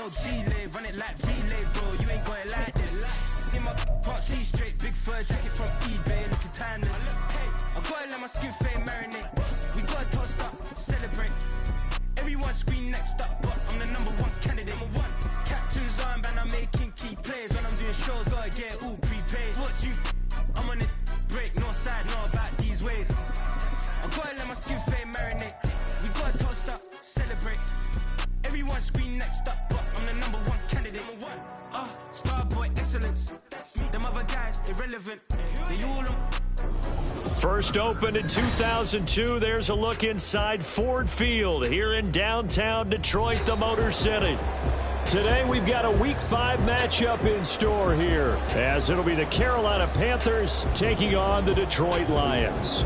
no delay, run it like relay, bro. You ain't got it like this. In my can't see straight, big fur jacket from eBay, looking timeless. I gotta let my skin fade marinate. We gotta toast up, celebrate. Everyone scream next up, but I'm the #1 candidate. Captain's armband, I'm making key plays. When I'm doing shows, gotta get it all prepaid. What you I'm on it, break, no side, know about these ways. I gotta let my skin fade marinate. We gotta toast up, celebrate. Everyone scream next up, but I'm the #1 candidate. Starboy excellence. Them other guys irrelevant. They all on. First opened in 2002. There's a look inside Ford Field here in downtown Detroit, the Motor City. Today we've got a Week 5 matchup in store here, as it'll be the Carolina Panthers taking on the Detroit Lions.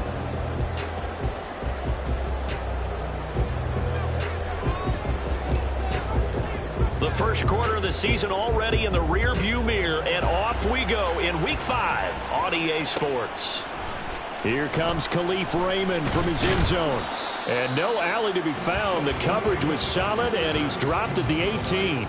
The first quarter of the season already in the rearview mirror, and off we go in Week 5 on EA Sports. Here comes Khalif Raymond from his end zone. And no alley to be found. The coverage was solid, and he's dropped at the 18.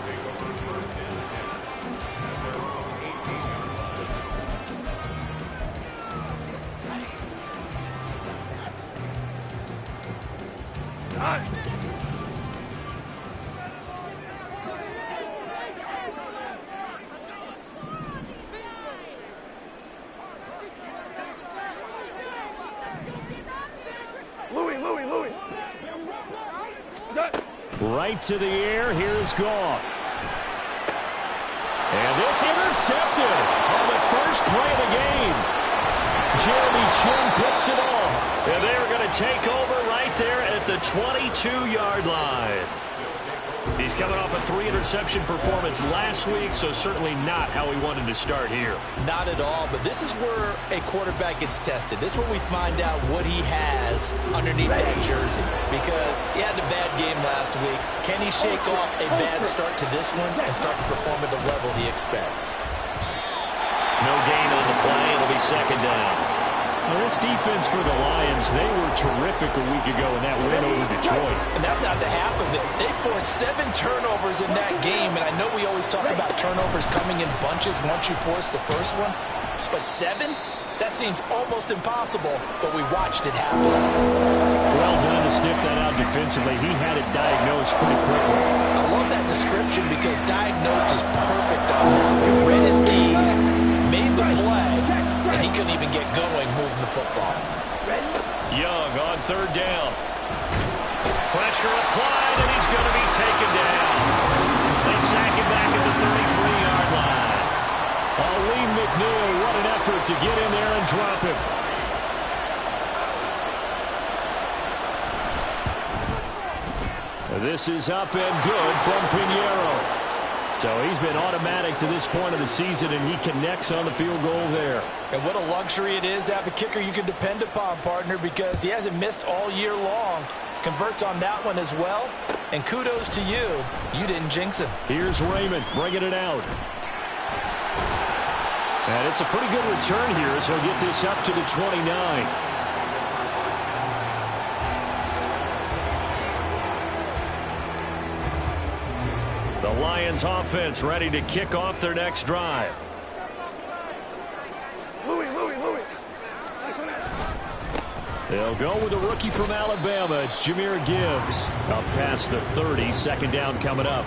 Right to the air. Here's Goff. And this intercepted on the first play of the game. Jeremy Chin picks it off. And they're going to take over right there at the 22-yard line. He's coming off a 3-interception performance last week, so certainly not how he wanted to start here. Not at all, but this is where a quarterback gets tested. This is where we find out what he has underneath that jersey, because he had a bad game last week. Can he shake off a bad start to this one and start to perform at the level he expects? No gain on the play. It'll be second down. Well, this defense for the Lions, they were terrific a week ago in that win over Detroit. And that's not the half of it. They forced 7 turnovers in that game, and I know we always talk about turnovers coming in bunches once you force the first one, but 7? That seems almost impossible, but we watched it happen. Well done to sniff that out defensively. He had it diagnosed pretty quickly. I love that description because diagnosed is perfect on that. He read his keys, made the play, and he couldn't even get going moving the football. Young on third down. Pressure applied, and he's going to be taken down. They sack him back at the 33-yard line. Lee McNeil, what an effort to get in there and drop him. This is up and good from Pinheiro. So he's been automatic to this point of the season, and he connects on the field goal there. And what a luxury it is to have a kicker you can depend upon, partner, because he hasn't missed all year long. Converts on that one as well. And kudos to you. You didn't jinx him. Here's Raymond bringing it out. And it's a pretty good return here as he'll get this up to the 29. The Lions offense ready to kick off their next drive. They'll go with a rookie from Alabama. It's Jahmyr Gibbs. Up past the 30, second down coming up.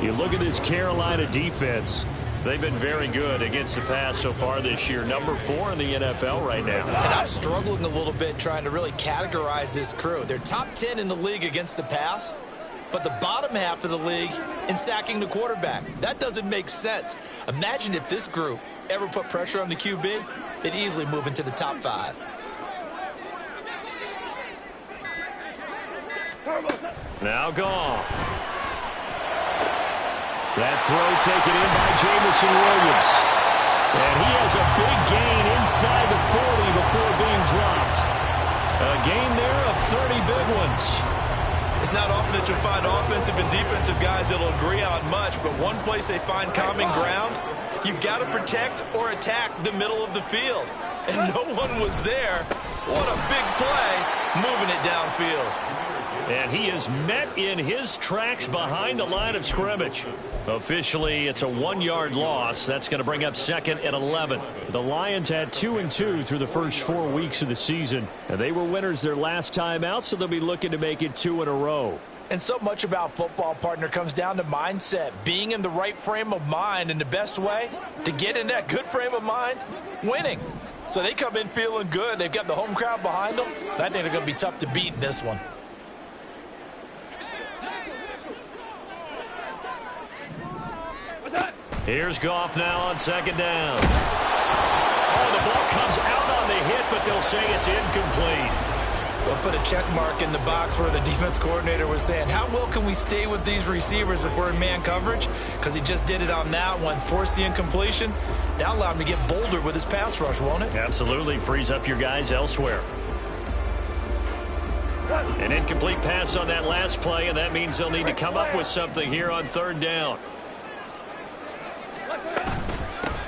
You look at this Carolina defense. They've been very good against the pass so far this year. Number 4 in the NFL right now. And I'm struggling a little bit trying to really categorize this crew. They're top 10 in the league against the pass, but the bottom half of the league in sacking the quarterback. That doesn't make sense. Imagine if this group ever put pressure on the QB, they'd easily move into the top 5. Now Goff. That throw taken in by Jamison Williams. And he has a big gain inside the 40 before being dropped. A gain there of 30 big ones. It's not often that you'll find offensive and defensive guys that'll agree on much, but one place they find common ground, you've got to protect or attack the middle of the field. And no one was there. What a big play, moving it downfield. And he is met in his tracks behind the line of scrimmage. Officially, it's a 1-yard loss. That's going to bring up 2nd and 11. The Lions had 2-2 through the first 4 weeks of the season. And they were winners their last time out, so they'll be looking to make it 2 in a row. And so much about football, partner, comes down to mindset. Being in the right frame of mind, and the best way to get in that good frame of mind, winning. So they come in feeling good. They've got the home crowd behind them. I think they're going to be tough to beat in this one. Here's Goff now on 2nd down. Oh, the ball comes out on the hit, but they'll say it's incomplete. They'll put a check mark in the box where the defense coordinator was saying, how well can we stay with these receivers if we're in man coverage? Because he just did it on that one, forced the incompletion. That allowed him to get bolder with his pass rush, won't it? Absolutely. Frees up your guys elsewhere. An incomplete pass on that last play, and that means they'll need to come up with something here on 3rd down.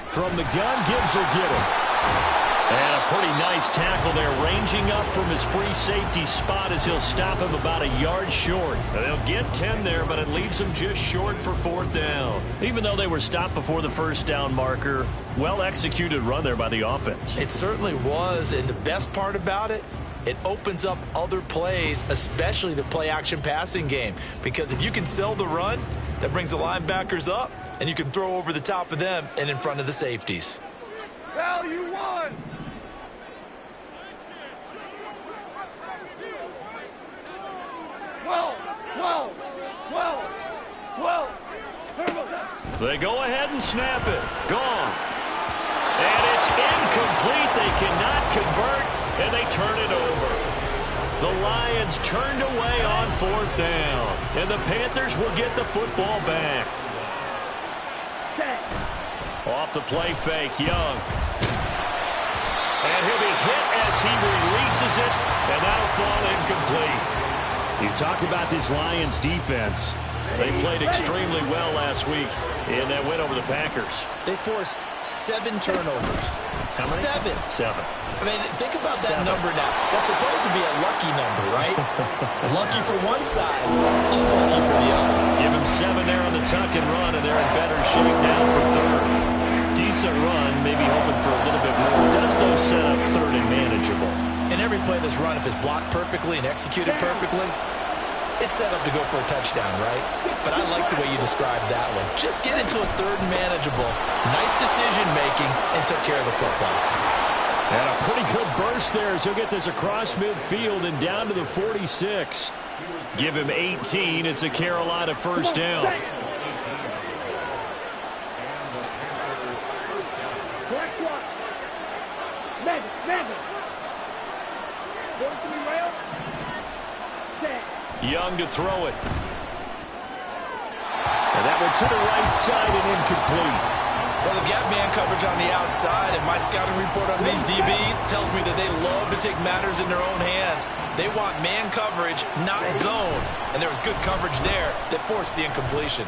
From the gun, Gibbs will get it. And a pretty nice tackle there, ranging up from his free safety spot as he'll stop him about a yard short. They'll get 10 there, but it leaves them just short for 4th down. Even though they were stopped before the 1st down marker, well-executed run there by the offense. It certainly was, and the best part about it, it opens up other plays, especially the play-action passing game. Because if you can sell the run, that brings the linebackers up, and you can throw over the top of them and in front of the safeties. Value one. They go ahead and snap it. Gone. And it's incomplete. They cannot convert, and they turn it over. The Lions turned away on 4th down, and the Panthers will get the football back. Off the play fake, Young. And he'll be hit as he releases it, and that'll fall incomplete. You talk about this Lions defense. They played extremely well last week in that win over the Packers. They forced 7 turnovers. How many? 7. 7. I mean, think about that number now. That's supposed to be a lucky number, right? Lucky for one side, unlucky for the other. Give them 7 there on the tuck and run, and they're in better shape now for 3rd. Decent run, maybe hoping for a little bit more. Does those set up 3rd and manageable? And every play that's run, if it's blocked perfectly and executed perfectly, it's set up to go for a touchdown, right? But I like the way you described that one. Just get into a 3rd and manageable. Nice decision-making and took care of the football. And a pretty good burst there as he'll get this across midfield and down to the 46. Give him 18. It's a Carolina 1st down. Young to throw it. And that one to the right side and incomplete. Well, they've got man coverage on the outside, and my scouting report on these DBs tells me that they love to take matters in their own hands. They want man coverage, not zone. And there was good coverage there that forced the incompletion.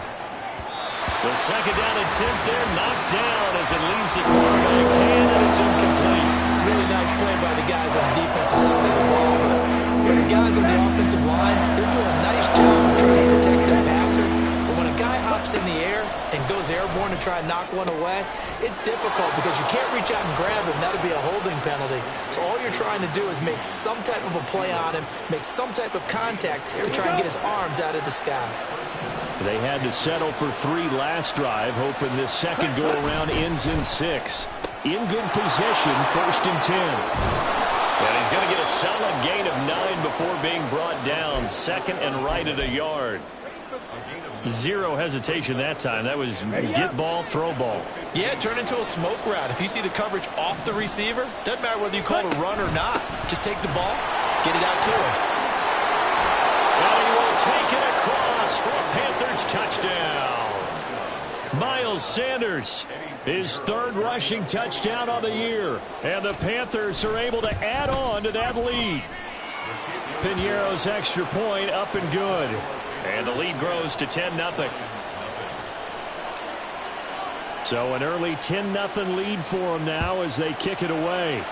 The 2nd down and 10th there, knocked down as it leaves the quarterback's hand, and it's incomplete. Really nice play by the guys on the defensive side of the ball, but for the guys on the offensive line, they're doing a nice job of trying to protect their passer. But when a guy hops in the air and goes airborne to try and knock one away, it's difficult because you can't reach out and grab him. That'll be a holding penalty. So all you're trying to do is make some type of a play on him, make some type of contact to try and get his arms out of the sky. They had to settle for 3 last drive, hoping this second go-around ends in 6. In good position, 1st and 10. And he's going to get a solid gain of 9 before being brought down. 2nd and right at a yard. 0 hesitation that time. That was get ball, throw ball. Yeah, turn into a smoke route. If you see the coverage off the receiver, doesn't matter whether you call it a run or not. Just take the ball, get it out to him. And he will take it across for a Panthers touchdown. Miles Sanders, his 3rd rushing touchdown of the year. And the Panthers are able to add on to that lead. Piñeiro's extra point up and good. And the lead grows to 10-0. So an early 10-0 lead for them now as they kick it away.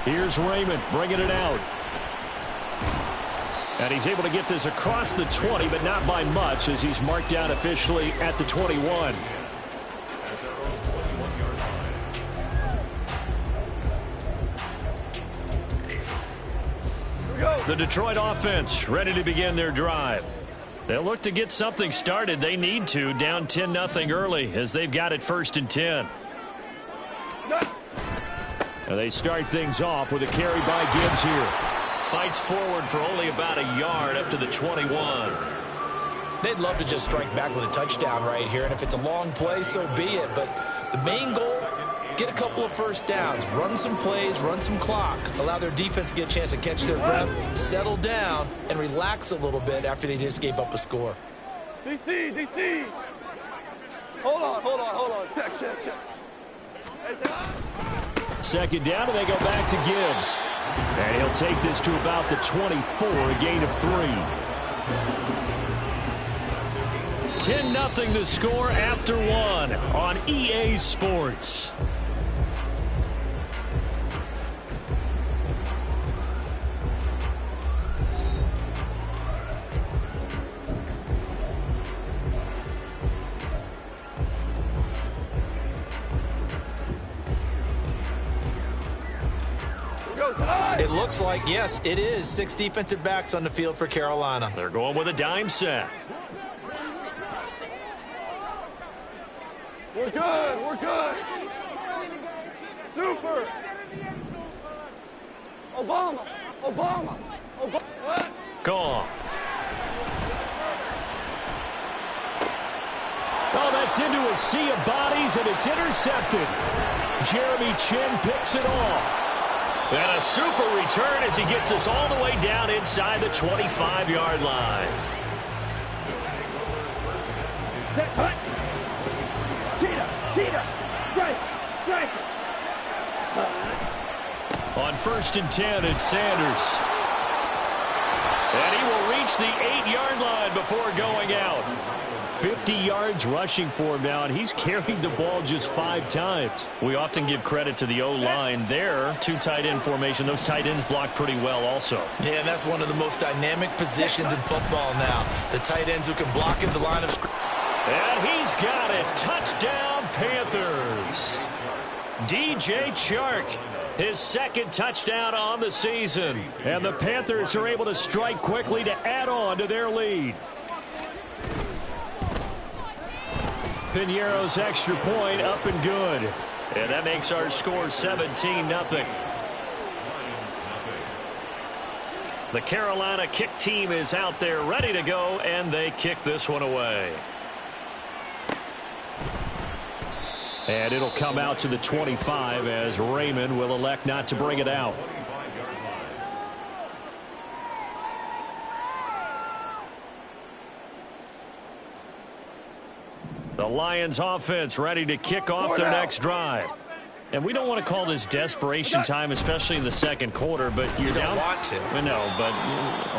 Here's Raymond bringing it out. And he's able to get this across the 20, but not by much, as he's marked down officially at the 21. The Detroit offense ready to begin their drive. They'll look to get something started. They need to, down 10-0 early, as they've got it 1st and 10. And they start things off with a carry by Gibbs here. Fights forward for only about a yard up to the 21. They'd love to just strike back with a touchdown right here, and if it's a long play, so be it. But the main goal, get a couple of first downs, run some plays, run some clock, allow their defense to get a chance to catch their breath, settle down, and relax a little bit after they just gave up a score. DC. Hold on. Check. Second down, and they go back to Gibbs. And he'll take this to about the 24, a gain of 3. 10-0 the score after 1 on EA Sports. It looks like, yes, it is 6 defensive backs on the field for Carolina. They're going with a dime set. We're good. Super. Obama. Gone. Oh, that's into a sea of bodies, and it's intercepted. Jeremy Chin picks it off. And a super return as he gets us all the way down inside the 25-yard line. Cheetah. Strike. On 1st and 10, it's Sanders. And he will reach the 8-yard line before going out. 50 yards rushing for him now, and he's carried the ball just 5 times. We often give credit to the O-line there. 2 tight end formation. Those tight ends block pretty well also. Yeah, and that's one of the most dynamic positions in football now. The tight ends who can block at the line of scrimmage. And he's got it. Touchdown, Panthers. DJ Chark, his 2nd touchdown on the season. And the Panthers are able to strike quickly to add on to their lead. Piñeiro's extra point up and good. And that makes our score 17-0. The Carolina kick team is out there ready to go, and they kick this one away. And it'll come out to the 25 as Raymond will elect not to bring it out. The Lions offense ready to kick off their next drive. And we don't want to call this desperation time, especially in the 2nd quarter, but you're down. You don't want to. No, but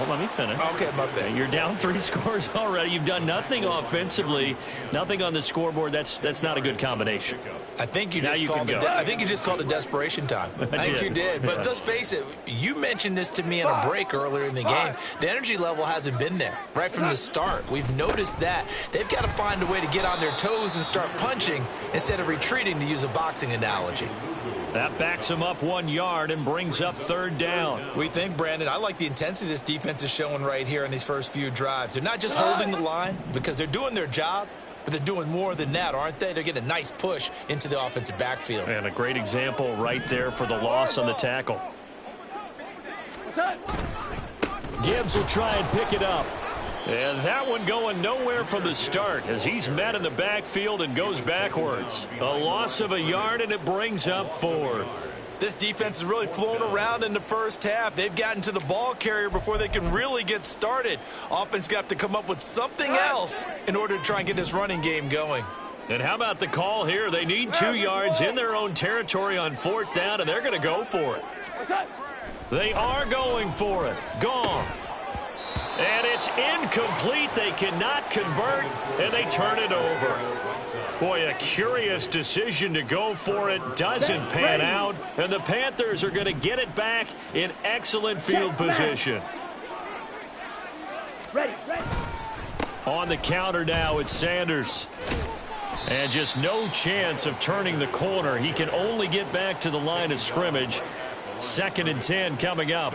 let me finish. Okay, my bad. You're down 3 scores already. You've done nothing offensively, nothing on the scoreboard. That's not a good combination. I think you just called it desperation time. I think you did. But let's face it, you mentioned this to me in a break earlier in the game. The energy level hasn't been there right from the start. We've noticed that. They've got to find a way to get on their toes and start punching instead of retreating, to use a boxing analogy. That backs him up 1 yard and brings up 3rd down. We think, Brandon, I like the intensity this defense is showing right here in these first few drives. They're not just holding the line because they're doing their job, but they're doing more than that, aren't they? They're getting a nice push into the offensive backfield. And a great example right there for the loss on the tackle. Gibbs will try and pick it up. And that one going nowhere from the start as he's met in the backfield and goes backwards. A loss of a yard, and it brings up 4th. This defense has really flown around in the first half. They've gotten to the ball carrier before they can really get started. Offense got to come up with something else in order to try and get this running game going. And how about the call here? They need 2 yards in their own territory on 4th down, and they're going to go for it. They are going for it. Goff. And it's incomplete. They cannot convert, and they turn it over. Boy, a curious decision to go for it. Doesn't pan out, and the Panthers are going to get it back in excellent field position. Ready. On the counter now, it's Sanders. And just no chance of turning the corner. He can only get back to the line of scrimmage. 2nd and 10 coming up.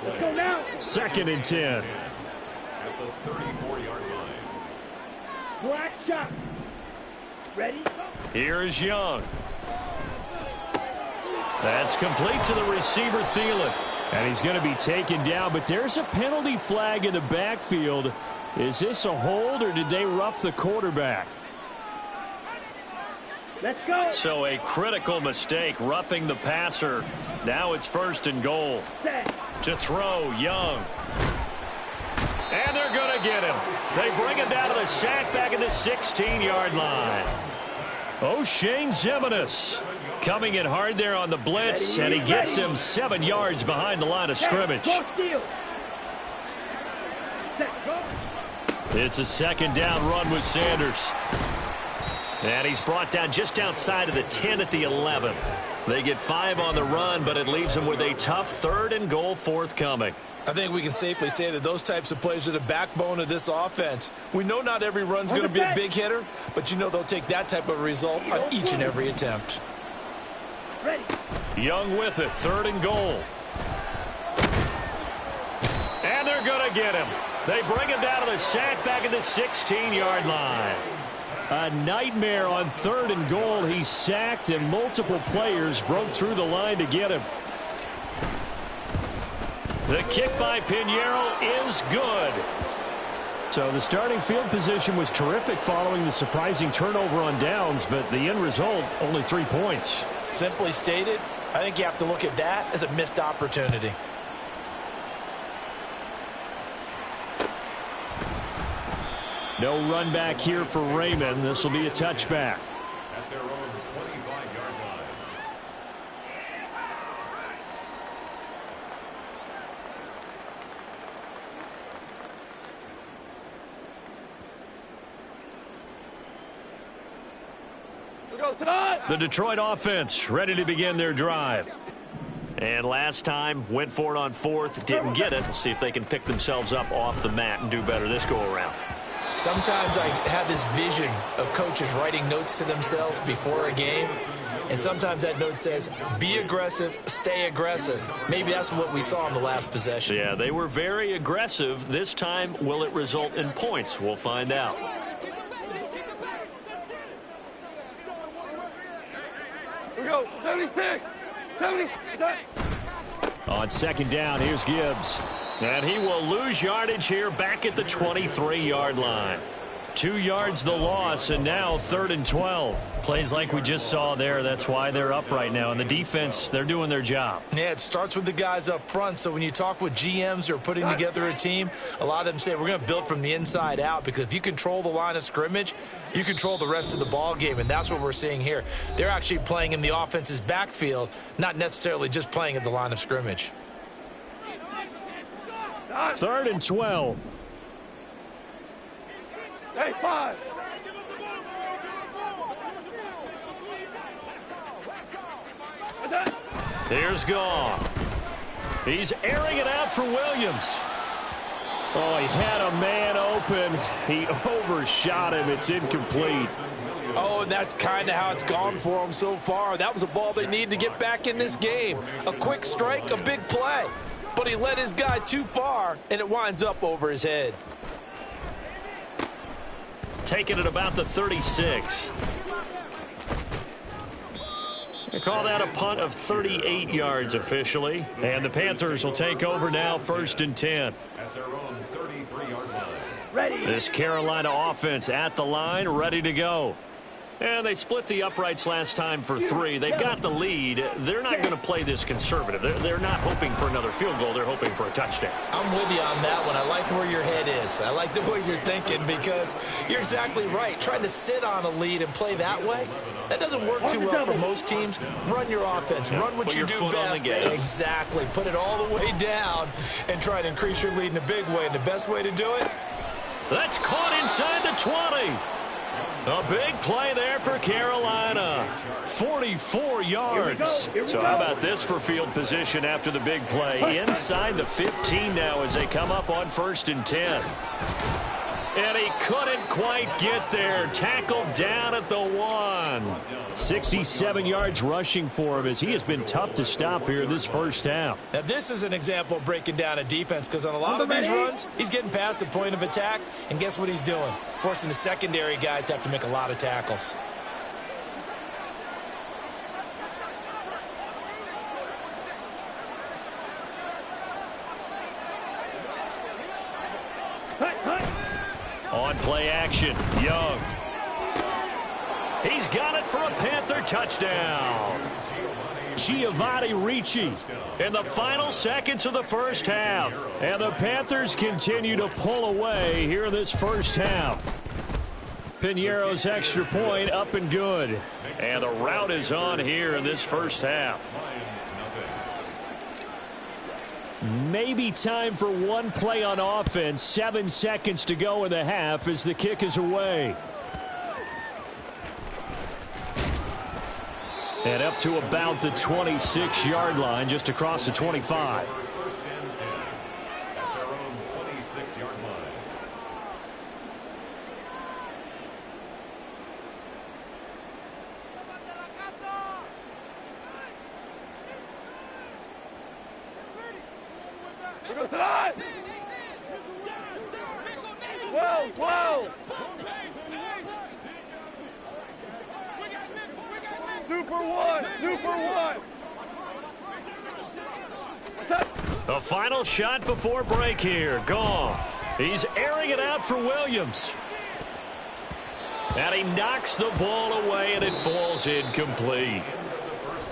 Let's go now. 2nd and 10. Black shot. Ready? Here is Young. That's complete to the receiver, Thielen. And he's going to be taken down, but there's a penalty flag in the backfield. Is this a hold, or did they rough the quarterback? Let's go. So a critical mistake, roughing the passer. Now it's 1st and goal. Set. To throw, Young. And they're going to get him. They bring him down to the sack back at the 16-yard line. O'Shane Ximines coming in hard there on the blitz, and he gets him 7 yards behind the line of scrimmage. It's a 2nd down run with Sanders. And he's brought down just outside of the 10 at the 11. They get 5 on the run, but it leaves them with a tough 3rd and goal forthcoming. I think we can safely say that those types of plays are the backbone of this offense. We know not every run's going to be a big hitter, but you know they'll take that type of result on each and every attempt. Ready. Young with it, 3rd and goal. And they're going to get him. They bring him down to the sack back at the 16-yard line. A nightmare on 3rd and goal. He's sacked, and multiple players broke through the line to get him. The kick by Pinheiro is good. So the starting field position was terrific following the surprising turnover on downs, but the end result, only 3 points. Simply stated, I think you have to look at that as a missed opportunity. No run back here for Raymond. This will be a touchback. At their own 25-yard line. We go tonight. The Detroit offense ready to begin their drive. And last time, went for it on 4th, didn't get it. We'll see if they can pick themselves up off the mat and do better this go-around. Sometimes I have this vision of coaches writing notes to themselves before a game, and sometimes that note says, be aggressive, stay aggressive. Maybe that's what we saw in the last possession. Yeah, they were very aggressive. This time, will it result in points? We'll find out. We go 76. 76. On 2nd down, here's Gibbs. And he will lose yardage here back at the 23-yard line. 2 yards the loss, and now 3rd and 12. Plays like we just saw there. That's why they're up right now. And the defense, they're doing their job. Yeah, it starts with the guys up front. So when you talk with GMs who are putting together a team, a lot of them say we're going to build from the inside out, because if you control the line of scrimmage, you control the rest of the ball game, and that's what we're seeing here. They're actually playing in the offense's backfield, not necessarily just playing at the line of scrimmage. 3rd and 12. Hey, 5. Here's Goff. He's airing it out for Williams. Oh, he had a man open. He overshot him. It's incomplete. Oh, and that's kind of how it's gone for them so far. That was a ball they need to get back in this game. A quick strike, a big play. But he led his guy too far, and it winds up over his head. Taking it about the 36. They call that a punt of 38 yards officially. And the Panthers will take over now, 1st and 10. At their own 33-yard line. Ready. This Carolina offense at the line, ready to go. And they split the uprights last time for 3. They've got the lead. They're not going to play this conservative. They're not hoping for another field goal. They're hoping for a touchdown. I'm with you on that one. I like where your head is. I like the way you're thinking because you're exactly right. Trying to sit on a lead and play that way, that doesn't work too well for most teams. Run your offense. Run what you do best. Exactly. Put it all the way down and try to increase your lead in a big way. And the best way to do it? That's caught inside the 20. A big play there for Carolina. 44 yards. So how about this for field position after the big play? Inside the 15 now as they come up on 1st and 10. And he couldn't quite get there. Tackled down at the 1. 67 yards rushing for him as he has been tough to stop here this first half. Now, this is an example of breaking down a defense because on a lot of these runs, he's getting past the point of attack, and guess what he's doing? Forcing the secondary guys to have to make a lot of tackles. On play action, Young. He's got it for a Panther touchdown. Giovanni Ricci in the final seconds of the first half. And the Panthers continue to pull away here in this first half. Piñeiro's extra point up and good. And the route is on here in this first half. Maybe time for one play on offense. 7 seconds to go in the half as the kick is away. And up to about the 26-yard line, just across the 25. First and 10 at their own 26-yard line. Here goes the line. 12, 12. Super one, super one. What's up? The final shot before break here. Goff. He's airing it out for Williams. And he knocks the ball away, and it falls incomplete.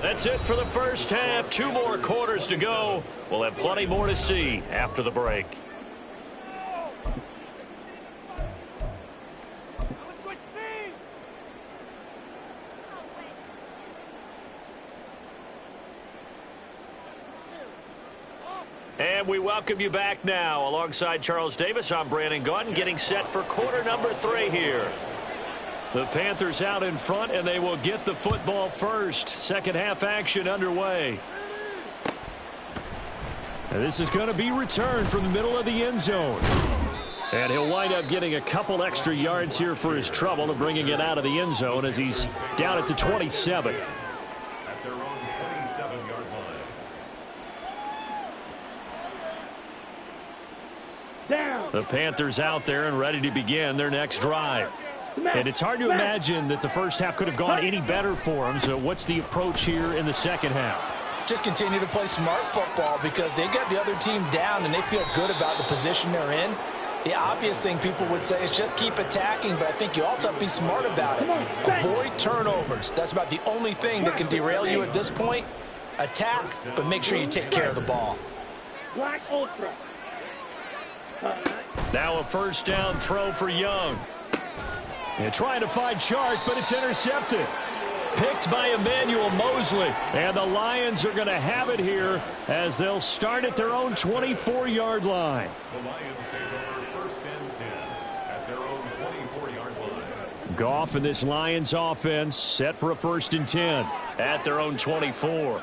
That's it for the first half. 2 more quarters to go. We'll have plenty more to see after the break. And we welcome you back now. Alongside Charles Davis, I'm Brandon Gaudin, getting set for quarter number 3 here. The Panthers out in front, and they will get the football first. Second half action underway. And this is going to be returned from the middle of the end zone. And he'll wind up getting a couple extra yards here for his trouble of bringing it out of the end zone as he's down at the 27. At their own 27-yard line. Down. The Panthers out there and ready to begin their next drive. And it's hard to imagine that the first half could have gone any better for them. So what's the approach here in the second half? Just continue to play smart football because they got the other team down and they feel good about the position they're in. The obvious thing people would say is just keep attacking, but I think you also have to be smart about it. Avoid turnovers. That's about the only thing that can derail you at this point. Attack, but make sure you take care of the ball. Black Ultra. Now a first down throw for Young. And trying to find Shark, but it's intercepted. Picked by Emmanuel Mosley. And the Lions are going to have it here as they'll start at their own 24-yard line. The Lions take over first and 10 at their own 24-yard line. Goff and this Lions offense set for a first and 10 at their own 24.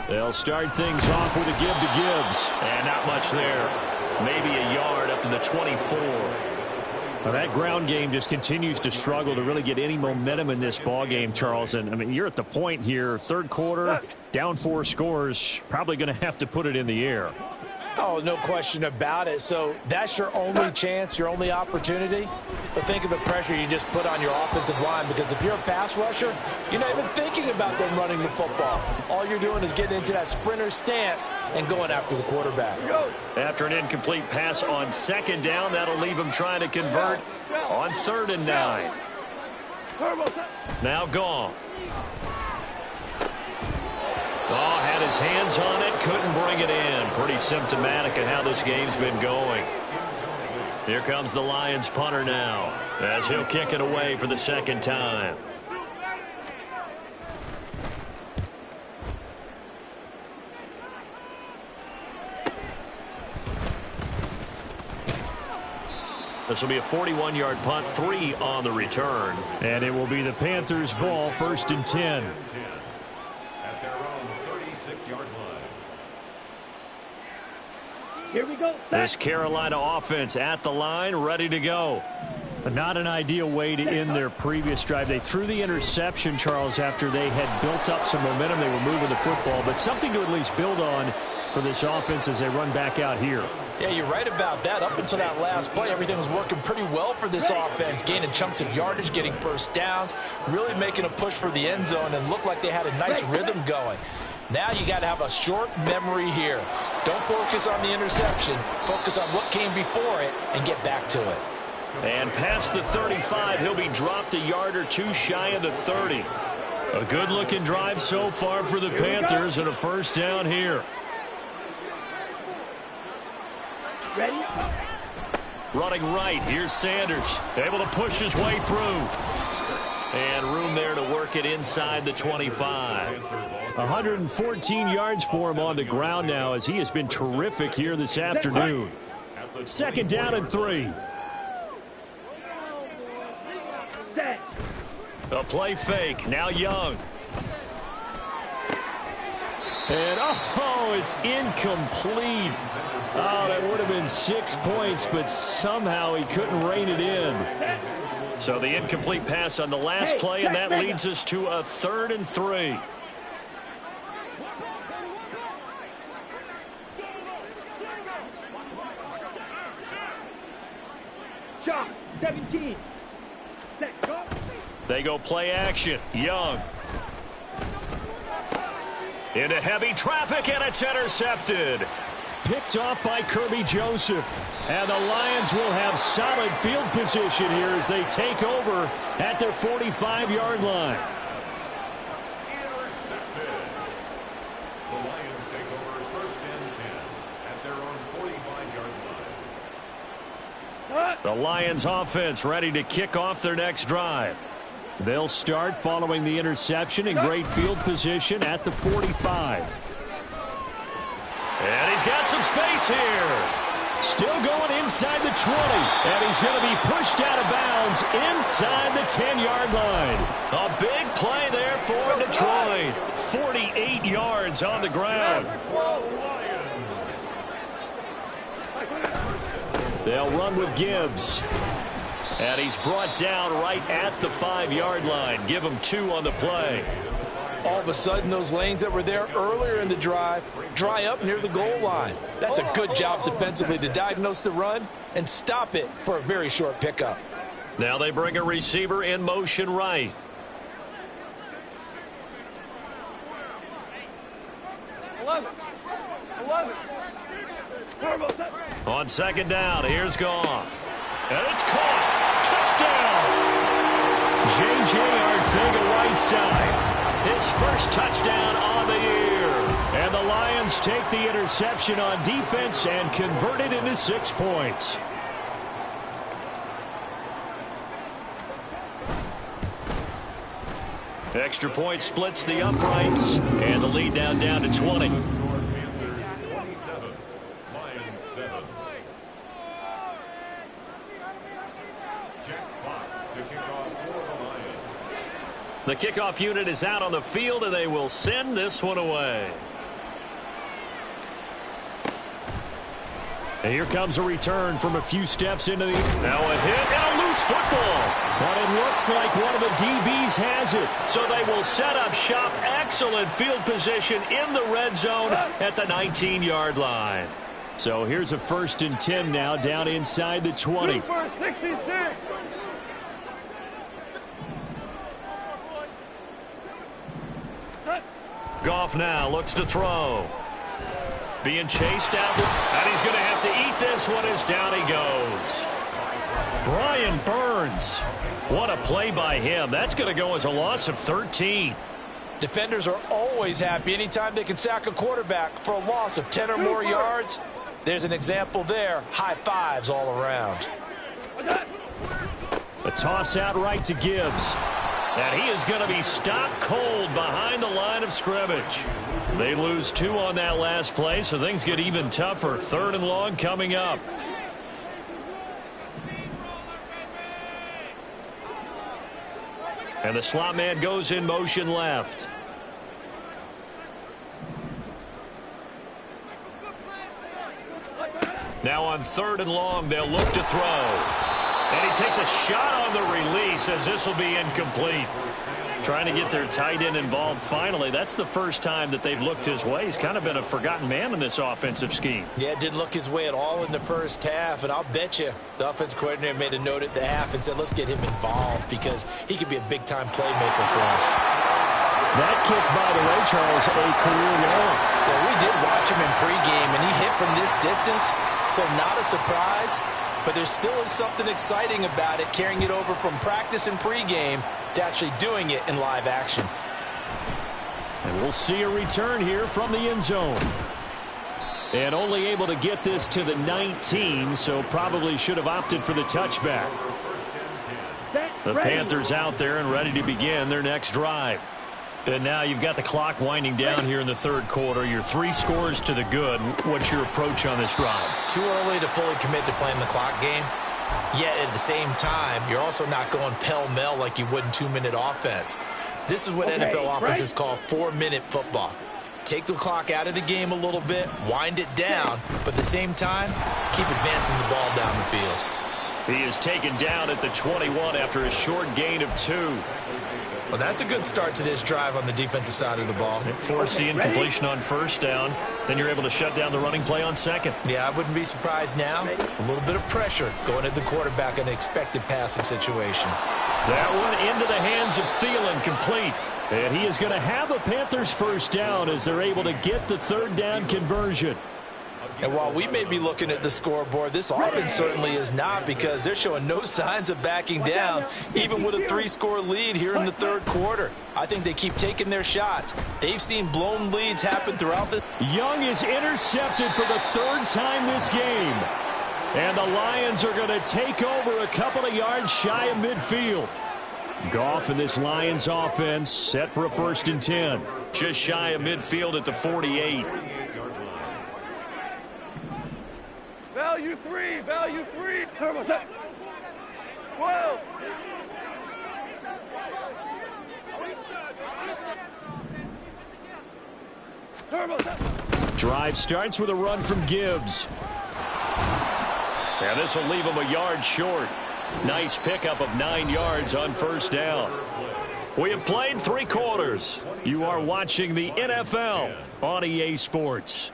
They'll start things off with a give to Gibbs. And not much there. Maybe a yard up to the 24. Well, that ground game just continues to struggle to really get any momentum in this ball game, Charles. And, I mean, you're at the point here, third quarter, down 4 scores, probably going to have to put it in the air. Oh, no question about it. So that's your only chance, your only opportunity. But think of the pressure you just put on your offensive line, because if you're a pass rusher, you're not even thinking about them running the football. All you're doing is getting into that sprinter stance and going after the quarterback. After an incomplete pass on second down, that'll leave him trying to convert on 3rd and 9. Now Goff. Oh, had his hands on it, couldn't bring it in. Pretty symptomatic of how this game's been going. Here comes the Lions punter now, as he'll kick it away for the 2nd time. This will be a 41-yard punt, 3 on the return. And it will be the Panthers' ball, 1st and 10. At their own 36-yard line. Here we go. This Carolina offense at the line, ready to go. But not an ideal way to end their previous drive. They threw the interception, Charles, after they had built up some momentum. They were moving the football, but something to at least build on for this offense as they run back out here. Yeah, you're right about that. Up until that last play, everything was working pretty well for this offense, gaining chunks of yardage, getting first downs, really making a push for the end zone, and looked like they had a nice rhythm going. Now you got to have a short memory here. Don't focus on the interception. Focus on what came before it and get back to it. And past the 35, he'll be dropped a yard or two shy of the 30. A good-looking drive so far for the Panthers, and a first down here. Ready? Running right, here's Sanders, able to push his way through. And room there to work it inside the 25. 114 yards for him on the ground now, as he has been terrific here this afternoon. 2nd down and 3. A play fake, now Young. And, oh, it's incomplete. Oh, that would have been 6 points, but somehow he couldn't rein it in. So the incomplete pass on the last play, and that leads us to a 3rd and 3. Shot, 17. Set, go. They go play action. Young. Into heavy traffic, and it's intercepted. Picked off by Kirby Joseph. And the Lions will have solid field position here as they take over at their 45-yard line. Intercepted. The Lions take over 1st and 10 at their own 45-yard line. The Lions offense ready to kick off their next drive. They'll start following the interception in great field position at the 45. And he's got some space here. Still going inside the 20. And he's going to be pushed out of bounds inside the 10-yard line. A big play there for Detroit. 48 yards on the ground. They'll run with Gibbs. And he's brought down right at the 5-yard line. Give him 2 on the play. All of a sudden, those lanes that were there earlier in the drive dry up near the goal line. That's a good job defensively to diagnose the run and stop it for a very short pickup. Now they bring a receiver in motion right. On 2nd down, here's Goff. And it's caught. Touchdown! J.J. Arcega-Whiteside. His first touchdown on the year. And the Lions take the interception on defense and convert it into 6 points. Extra point splits the uprights. And the lead down to 20. Panthers 27, Lions 7. Jack Fox to kick off for the Lions. The kickoff unit is out on the field, and they will send this one away. And here comes a return from a few steps into the... Now a hit and a loose football. But it looks like one of the DBs has it. So they will set up shop. Excellent field position in the red zone at the 19-yard line. So here's a 1st and 10 now, down inside the 20. Super 66. Goff now looks to throw. Being chased out, and he's going to have to eat this one as down he goes. Brian Burns. What a play by him. That's going to go as a loss of 13. Defenders are always happy anytime they can sack a quarterback for a loss of 10 or more yards. There's an example there. High fives all around. A toss out right to Gibbs. And he is going to be stopped cold behind the line of scrimmage. They lose 2 on that last play, so things get even tougher. 3rd and long coming up. And the slot man goes in motion left. Now on 3rd and long, they'll look to throw. And he takes a shot on the release as this will be incomplete. Trying to get their tight end involved finally. That's the first time that they've looked his way. He's kind of been a forgotten man in this offensive scheme. Yeah, it didn't look his way at all in the first half, and I'll bet you the offense coordinator made a note at the half and said, let's get him involved because he could be a big-time playmaker for us. That kick, by the way, Charles, a career long. Well, we did watch him in pregame, and he hit from this distance, so not a surprise. But there still is something exciting about it, carrying it over from practice and pregame to actually doing it in live action. And we'll see a return here from the end zone. And only able to get this to the 19, so probably should have opted for the touchback. The Panthers out there and ready to begin their next drive. And now you've got the clock winding down here in the 3rd quarter. You're 3 scores to the good. What's your approach on this drive? Too early to fully commit to playing the clock game. Yet at the same time, you're also not going pell-mell like you would in 2-minute offense. This is what NFL offenses call 4-minute football. Take the clock out of the game a little bit, wind it down, but at the same time, keep advancing the ball down the field. He is taken down at the 21 after a short gain of 2. Well, that's a good start to this drive on the defensive side of the ball. Force the incompletion on 1st down. Then you're able to shut down the running play on 2nd. Yeah, I wouldn't be surprised now. A little bit of pressure going at the quarterback in an expected passing situation. That one into the hands of Thielen, complete. And he is going to have a Panthers 1st down as they're able to get the 3rd down conversion. And while we may be looking at the scoreboard, this offense certainly is not, because they're showing no signs of backing down, even with a 3-score lead here in the 3rd quarter. I think they keep taking their shots. They've seen blown leads happen throughout the... Young is intercepted for the 3rd time this game. And the Lions are going to take over a couple of yards shy of midfield. Goff and this Lions offense set for a 1st and 10. Just shy of midfield at the 48. Value 3, value 3. Turbo set. 12. Turbo set. Drive starts with a run from Gibbs. And this will leave him a yard short. Nice pickup of 9 yards on 1st down. We have played 3 quarters. You are watching the NFL on EA Sports.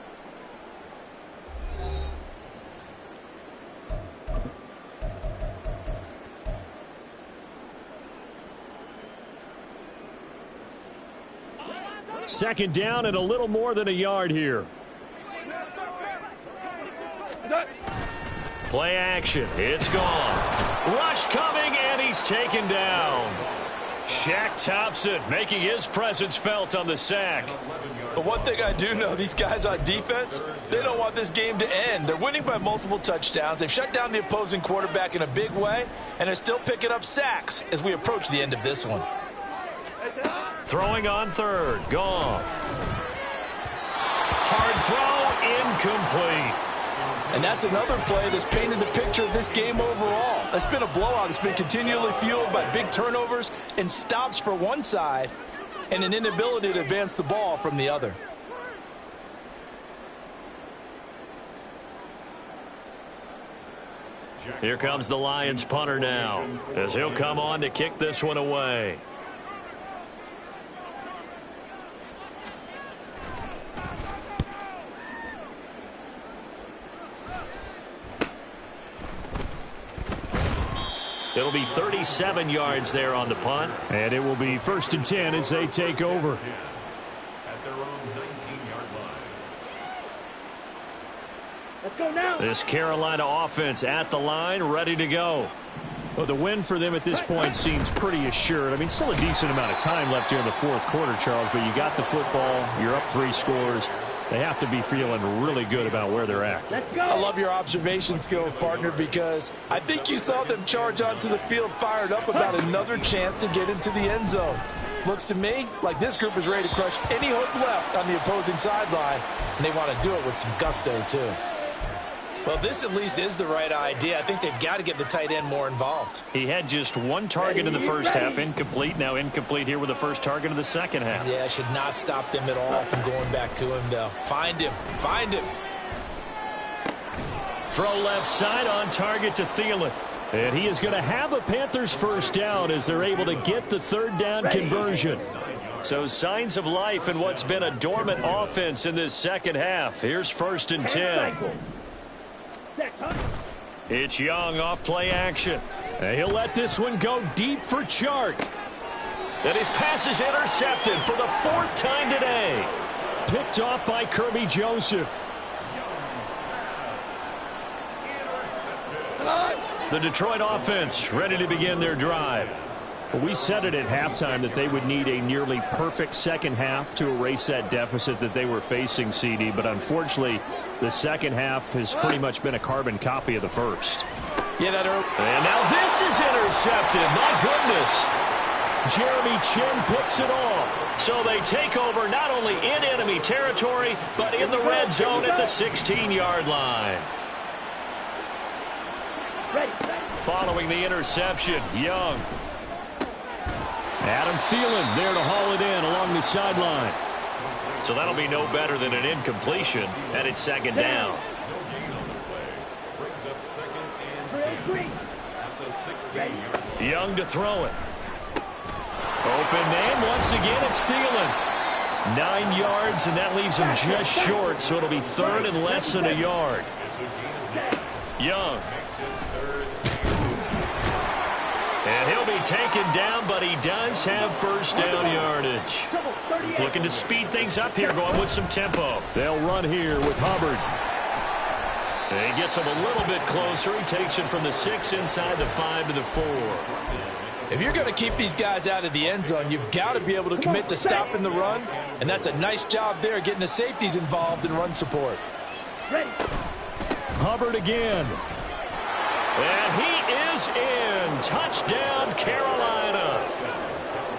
Second down and a little more than a yard here. Play action. It's gone. Rush coming, and he's taken down. Shaq Thompson making his presence felt on the sack. But one thing I do know, these guys on defense, they don't want this game to end. They're winning by multiple touchdowns. They've shut down the opposing quarterback in a big way, and they're still picking up sacks as we approach the end of this one. Throwing on 3rd. Goff. Hard throw, incomplete. And that's another play that's painted the picture of this game overall. It's been a blowout. It's been continually fueled by big turnovers and stops for one side and an inability to advance the ball from the other. Here comes the Lions punter now as he'll come on to kick this one away. It'll be 37 yards there on the punt. And it will be 1st and 10 as they take over. At their own 19-yard line. Let's go now. This Carolina offense at the line, ready to go. Well, the win for them at this point seems pretty assured. I mean, still a decent amount of time left here in the 4th quarter, Charles, but you got the football. You're up 3 scores. They have to be feeling really good about where they're at. Let's go. I love your observation skills, partner, because I think you saw them charge onto the field fired up about another chance to get into the end zone. Looks to me like this group is ready to crush any hope left on the opposing sideline, and they want to do it with some gusto, too. Well, this at least is the right idea. I think they've got to get the tight end more involved. He had just 1 target in the first half, incomplete. Now incomplete here with the first target of the second half. Yeah, should not stop them at all from going back to him, though. Find him. Find him. Throw left side on target to Thielen. And he is going to have a Panthers first down as they're able to get the 3rd down conversion. So signs of life in what's been a dormant offense in this second half. Here's 1st and 10. It's Young off play action. And he'll let this one go deep for Chark. And his pass is intercepted for the 4th time today. Picked off by Kirby Joseph. The Detroit offense ready to begin their drive. Well, we said it at halftime that they would need a nearly perfect second half to erase that deficit that they were facing, CD. But unfortunately, the second half has pretty much been a carbon copy of the first. Yeah, and now this is intercepted. My goodness. Jeremy Chin picks it off. So they take over not only in enemy territory, but in the red zone at the 16-yard line. Following the interception, Young. Adam Thielen there to haul it in along the sideline. So that'll be no better than an incompletion, and it's 2nd down. Young to throw it. Open man once again. It's Thielen. 9 yards, and that leaves him just short, so it'll be 3rd and less than a yard. Young. And he'll be taken down, but he does have 1st down yardage. Looking to speed things up here, going with some tempo. They'll run here with Hubbard. And he gets him a little bit closer. He takes it from the 6 inside the 5 to the 4. If you're going to keep these guys out of the end zone, you've got to be able to commit to stopping the run, and that's a nice job there getting the safeties involved in run support. Hubbard again. And he is in. Touchdown, Carolina.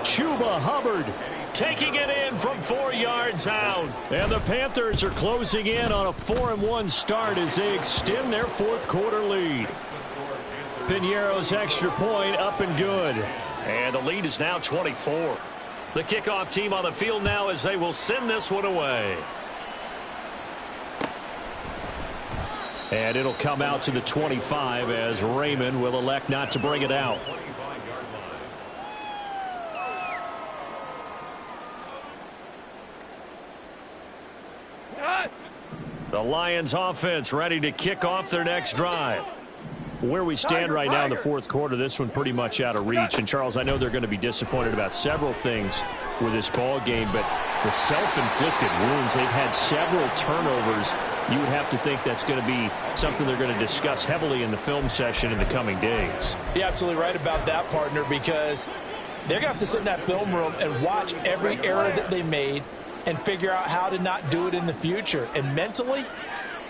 Chuba Hubbard taking it in from 4 yards out. And the Panthers are closing in on a 4-1 start as they extend their 4th quarter lead. Piñeiro's extra point up and good. And the lead is now 24. The kickoff team on the field now as they will send this one away. And it'll come out to the 25 as Raymond will elect not to bring it out. The Lions offense ready to kick off their next drive. Where we stand right now in the 4th quarter, this one pretty much out of reach. And, Charles, I know they're going to be disappointed about several things with this ball game, but the self-inflicted wounds, they've had several turnovers. You would have to think that's going to be something they're going to discuss heavily in the film session in the coming days. You're absolutely right about that, partner, because they're going to have to sit in that film room and watch every error that they made and figure out how to not do it in the future. And mentally,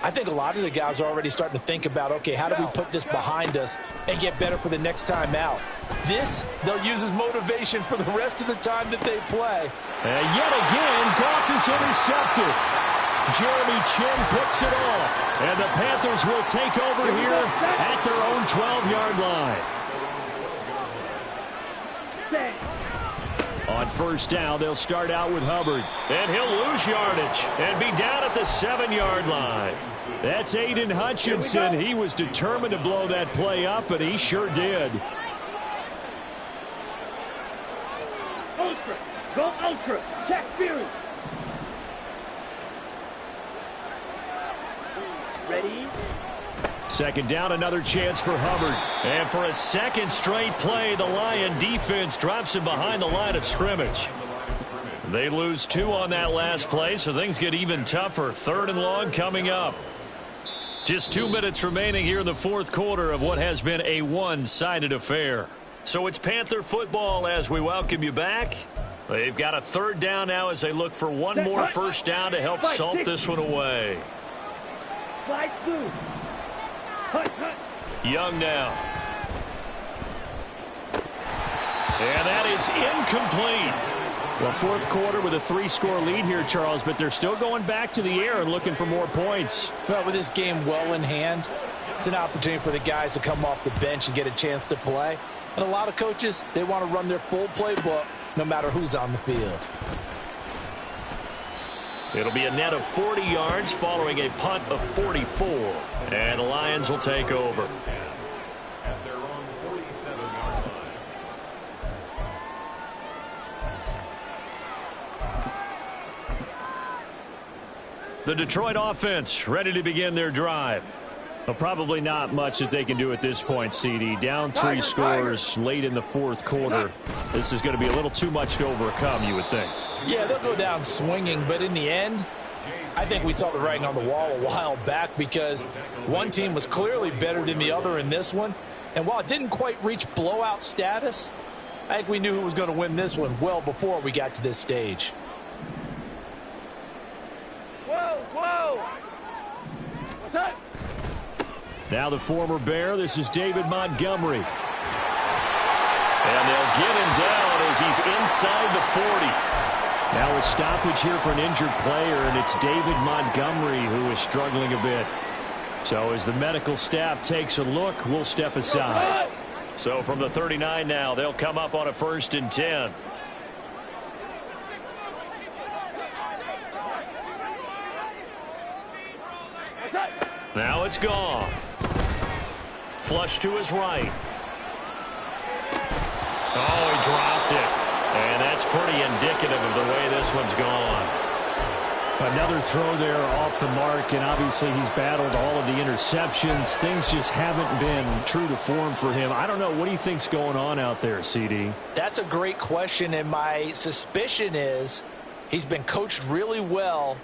I think a lot of the guys are already starting to think about, okay, how do we put this behind us and get better for the next time out? This, they'll use as motivation for the rest of the time that they play. And yet again, Goff is intercepted. Jeremy Chin picks it off. And the Panthers will take over here at their own 12-yard line. On 1st down, they'll start out with Hubbard. And he'll lose yardage and be down at the 7-yard line. That's Aiden Hutchinson. He was determined to blow that play up, and he sure did. Ultra. Go ultra. Jack Fury. Ready. Second down, another chance for Hubbard. And for a second straight play, the Lion defense drops him behind the line of scrimmage. They lose 2 on that last play, so things get even tougher. 3rd and long coming up. Just 2 minutes remaining here in the fourth quarter of what has been a one-sided affair. So it's Panther football as we welcome you back. They've got a 3rd down now as they look for one more first down to help salt this one away. Young now. And that is incomplete. Well, fourth quarter with a 3-score lead here, Charles, but they're still going back to the air and looking for more points. Well, with this game well in hand, it's an opportunity for the guys to come off the bench and get a chance to play. And a lot of coaches, they want to run their full playbook no matter who's on the field. It'll be a net of 40 yards following a punt of 44. And the Lions will take over. At their own 47-yard line. The Detroit offense ready to begin their drive. Well, probably not much that they can do at this point, CD. Down 3 scores late in the fourth quarter. This is going to be a little too much to overcome, you would think. Yeah, they'll go down swinging, but in the end, I think we saw the writing on the wall a while back because one team was clearly better than the other in this one. And while it didn't quite reach blowout status, I think we knew who was going to win this one well before we got to this stage. What's up? Now the former Bear, this is David Montgomery. And they'll get him down as he's inside the 40. Now a stoppage here for an injured player, and it's David Montgomery who is struggling a bit. So as the medical staff takes a look, we'll step aside. So from the 39 now, they'll come up on a 1st and 10. Now it's gone. Flush to his right. Oh, he dropped it. And that's pretty indicative of the way this one's gone. Another throw there off the mark, and obviously he's battled all of the interceptions. Things just haven't been true to form for him. I don't know. What do you think's going on out there, CD? That's a great question, and my suspicion is he's been coached really well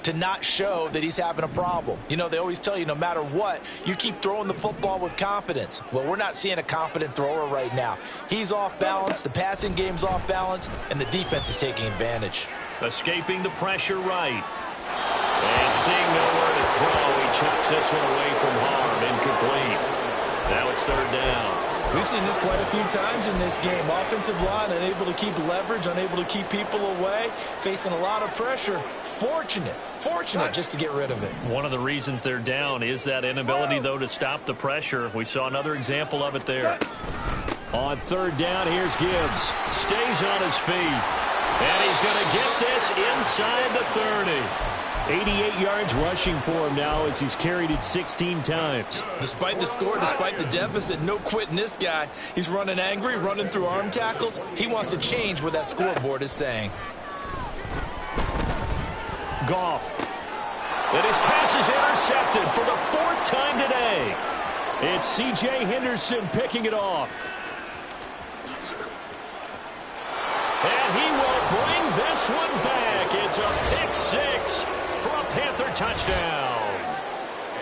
to not show that he's having a problem. You know, they always tell you no matter what, you keep throwing the football with confidence. Well, we're not seeing a confident thrower right now. He's off balance, the passing game's off balance, and the defense is taking advantage. Escaping the pressure right. And seeing nowhere to throw, he chucks this one away from harm. Incomplete. Now it's 3rd down. We've seen this quite a few times in this game. Offensive line unable to keep leverage, unable to keep people away, facing a lot of pressure. Fortunate just to get rid of it. One of the reasons they're down is that inability, though, to stop the pressure. We saw another example of it there. On 3rd down, here's Gibbs. Stays on his feet. And he's going to get this inside the 30. 88 yards rushing for him now as he's carried it 16 times. Despite the score, despite the deficit, no quitting this guy. He's running angry, running through arm tackles. He wants to change what that scoreboard is saying. Goff. And his pass is intercepted for the 4th time today. It's C.J. Henderson picking it off. And he will bring this one back. It's a pick 6 for a Panther touchdown.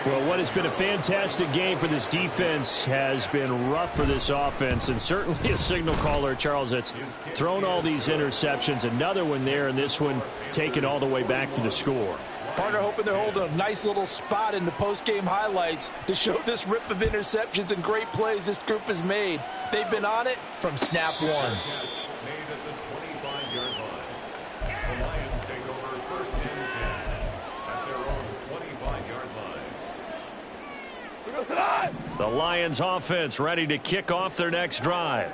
Well, what has been a fantastic game for this defense has been rough for this offense, and certainly a signal caller, Charles, that's thrown all these interceptions. Another one there, and this one taken all the way back for the score. Partner hoping they're holding a nice little spot in the post-game highlights to show this rip of interceptions and great plays this group has made. They've been on it from snap one. Made at the 25-yard line. The Lions take over 1st and 10 at their own 25-yard line. The Lions offense ready to kick off their next drive.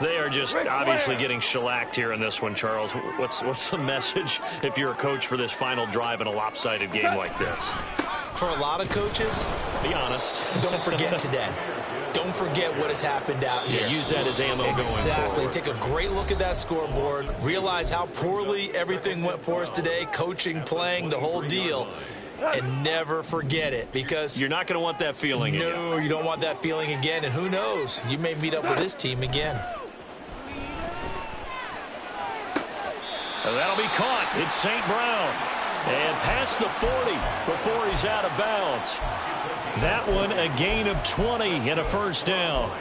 They are just obviously getting shellacked here in this one, Charles. What's the message if you're a coach for this final drive in a lopsided game like this? For a lot of coaches, be honest. Don't forget today. Don't forget what has happened out here. Yeah, use that as ammo going forward. Exactly. Take a great look at that scoreboard. Realize how poorly everything went for us today. Coaching, playing, the whole deal. and never forget it, because you're not going to want that feeling again. No, you don't want that feeling again, and who knows, you may meet up with this team again. That'll be caught. It's St. Brown. And past the 40 before he's out of bounds. That one a gain of 20 and a first down.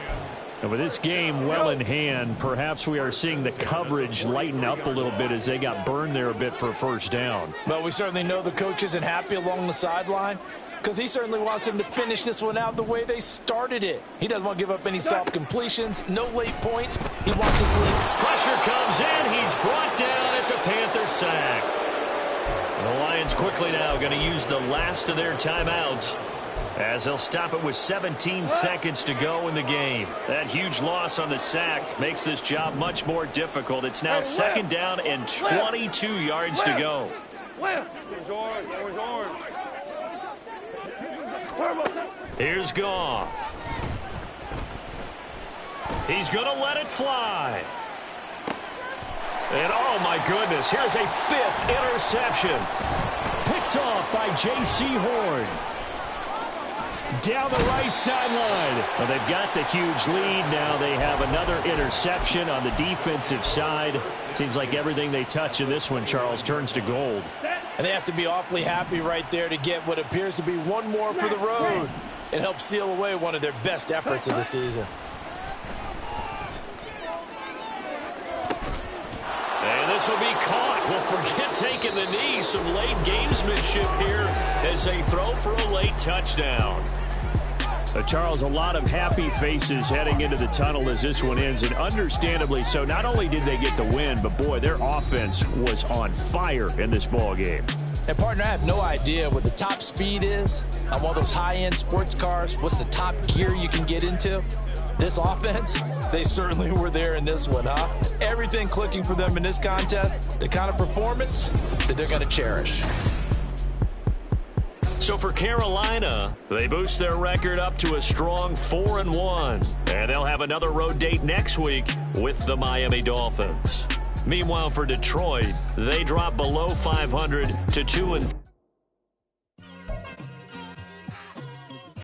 And with this game well in hand, perhaps we are seeing the coverage lighten up a little bit as they got burned there a bit for a first down. Well, we certainly know the coach isn't happy along the sideline, because he certainly wants them to finish this one out the way they started it. He doesn't want to give up any soft completions, no late points. He wants his lead. Pressure comes in. He's brought down. It's a Panther sack. The Lions quickly now going to use the last of their timeouts, as they'll stop it with 17 seconds to go in the game. That huge loss on the sack makes this job much more difficult. It's now second down and 22 yards to go. Here's Goff. He's going to let it fly. And oh my goodness, here's a fifth interception. Picked off by J.C. Horn. Down the right sideline. Well, they've got the huge lead. Now they have another interception on the defensive side. Seems like everything they touch in this one, Charles, turns to gold. And they have to be awfully happy right there to get what appears to be one more for the road. It helps seal away one of their best efforts of the season. And this will be caught. Well, forget taking the knee. Some late gamesmanship here as they throw for a late touchdown. Charles, a lot of happy faces heading into the tunnel as this one ends, and understandably so. Not only did they get the win, but boy, their offense was on fire in this ball game. And partner, I have no idea what the top speed is on one of those high-end sports cars. What's the top gear you can get into? This offense, they certainly were there in this one, huh? Everything clicking for them in this contest, the kind of performance that they're going to cherish. So for Carolina, they boost their record up to a strong 4-1. And they'll have another road date next week with the Miami Dolphins. Meanwhile, for Detroit, they drop below 500 to 2-3.